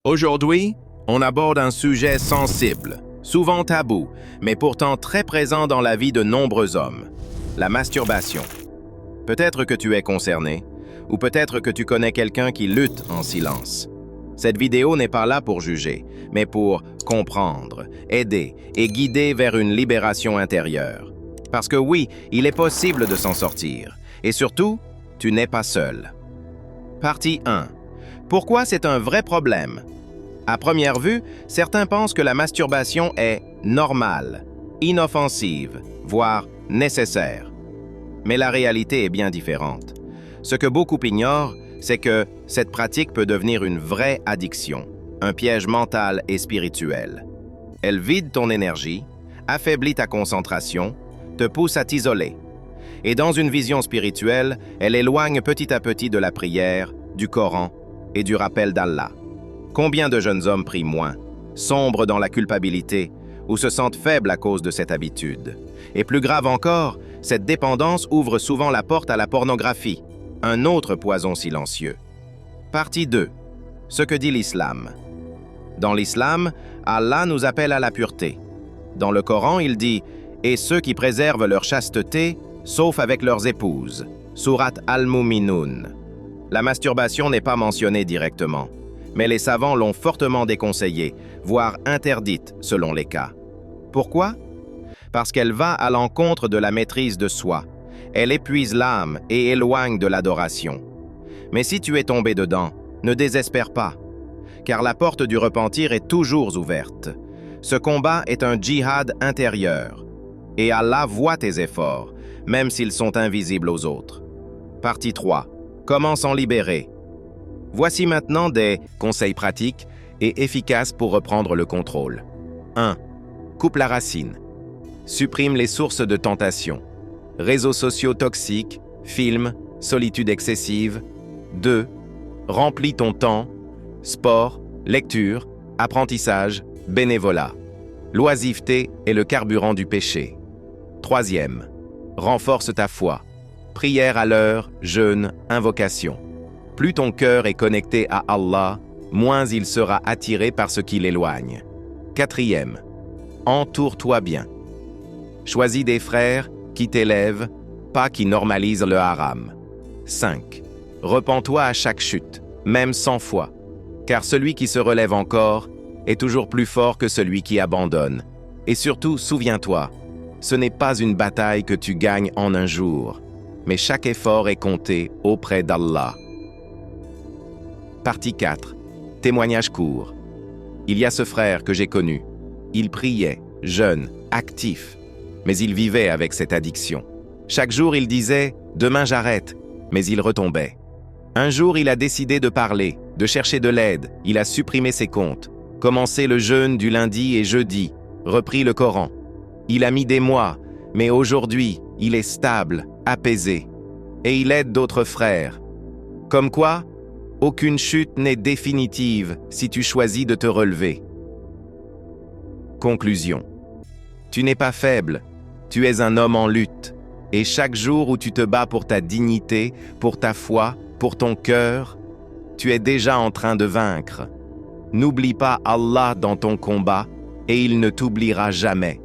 Aujourd'hui, on aborde un sujet sensible, souvent tabou, mais pourtant très présent dans la vie de nombreux hommes, la masturbation. Peut-être que tu es concerné, ou peut-être que tu connais quelqu'un qui lutte en silence. Cette vidéo n'est pas là pour juger, mais pour comprendre, aider et guider vers une libération intérieure. Parce que oui, il est possible de s'en sortir. Et surtout, tu n'es pas seul. Partie 1. Pourquoi c'est un vrai problème? À première vue, certains pensent que la masturbation est normale, inoffensive, voire nécessaire. Mais la réalité est bien différente. Ce que beaucoup ignorent, c'est que cette pratique peut devenir une vraie addiction, un piège mental et spirituel. Elle vide ton énergie, affaiblit ta concentration, te pousse à t'isoler. Et dans une vision spirituelle, elle éloigne petit à petit de la prière, du Coran et du rappel d'Allah. Combien de jeunes hommes prient moins, sombrent dans la culpabilité ou se sentent faibles à cause de cette habitude? Et plus grave encore, cette dépendance ouvre souvent la porte à la pornographie, un autre poison silencieux. Partie 2. Ce que dit l'islam. Dans l'islam, Allah nous appelle à la pureté. Dans le Coran, il dit « Et ceux qui préservent leur chasteté, sauf avec leurs épouses » Sourate Al-Mu'minun. La masturbation n'est pas mentionnée directement, mais les savants l'ont fortement déconseillée, voire interdite selon les cas. Pourquoi? Parce qu'elle va à l'encontre de la maîtrise de soi. Elle épuise l'âme et éloigne de l'adoration. Mais si tu es tombé dedans, ne désespère pas, car la porte du repentir est toujours ouverte. Ce combat est un djihad intérieur, et Allah voit tes efforts, même s'ils sont invisibles aux autres. Partie 3. Comment s'en libérer? Voici maintenant des conseils pratiques et efficaces pour reprendre le contrôle. 1. Coupe la racine. Supprime les sources de tentation. Réseaux sociaux toxiques, films, solitude excessive. 2. Remplis ton temps. Sport, lecture, apprentissage, bénévolat. L'oisiveté est le carburant du péché. 3. Renforce ta foi. Prière à l'heure, jeûne, invocation. Plus ton cœur est connecté à Allah, moins il sera attiré par ce qui l'éloigne. 4. Entoure-toi bien. Choisis des frères qui t'élèvent, pas qui normalisent le haram. 5. Repens-toi à chaque chute, même 100 fois, car celui qui se relève encore est toujours plus fort que celui qui abandonne. Et surtout, souviens-toi, ce n'est pas une bataille que tu gagnes en un jour, mais chaque effort est compté auprès d'Allah. Partie 4. Témoignage court. Il y a ce frère que j'ai connu. Il priait, jeune, actif, mais il vivait avec cette addiction. Chaque jour, il disait « Demain j'arrête », mais il retombait. Un jour, il a décidé de parler, de chercher de l'aide. Il a supprimé ses comptes, commencé le jeûne du lundi et jeudi, repris le Coran. Il a mis des mois, mais aujourd'hui, il est stable, apaisé. Et il aide d'autres frères. Comme quoi, aucune chute n'est définitive si tu choisis de te relever. Conclusion. Tu n'es pas faible, tu es un homme en lutte. Et chaque jour où tu te bats pour ta dignité, pour ta foi, pour ton cœur, tu es déjà en train de vaincre. N'oublie pas Allah dans ton combat et il ne t'oubliera jamais.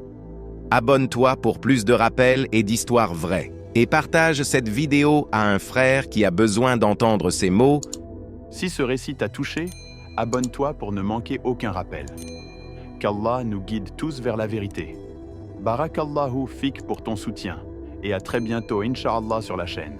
Abonne-toi pour plus de rappels et d'histoires vraies. Et partage cette vidéo à un frère qui a besoin d'entendre ces mots. Si ce récit t'a touché, abonne-toi pour ne manquer aucun rappel. Qu'Allah nous guide tous vers la vérité. Barakallahu fik pour ton soutien et à très bientôt, Inch'Allah, sur la chaîne.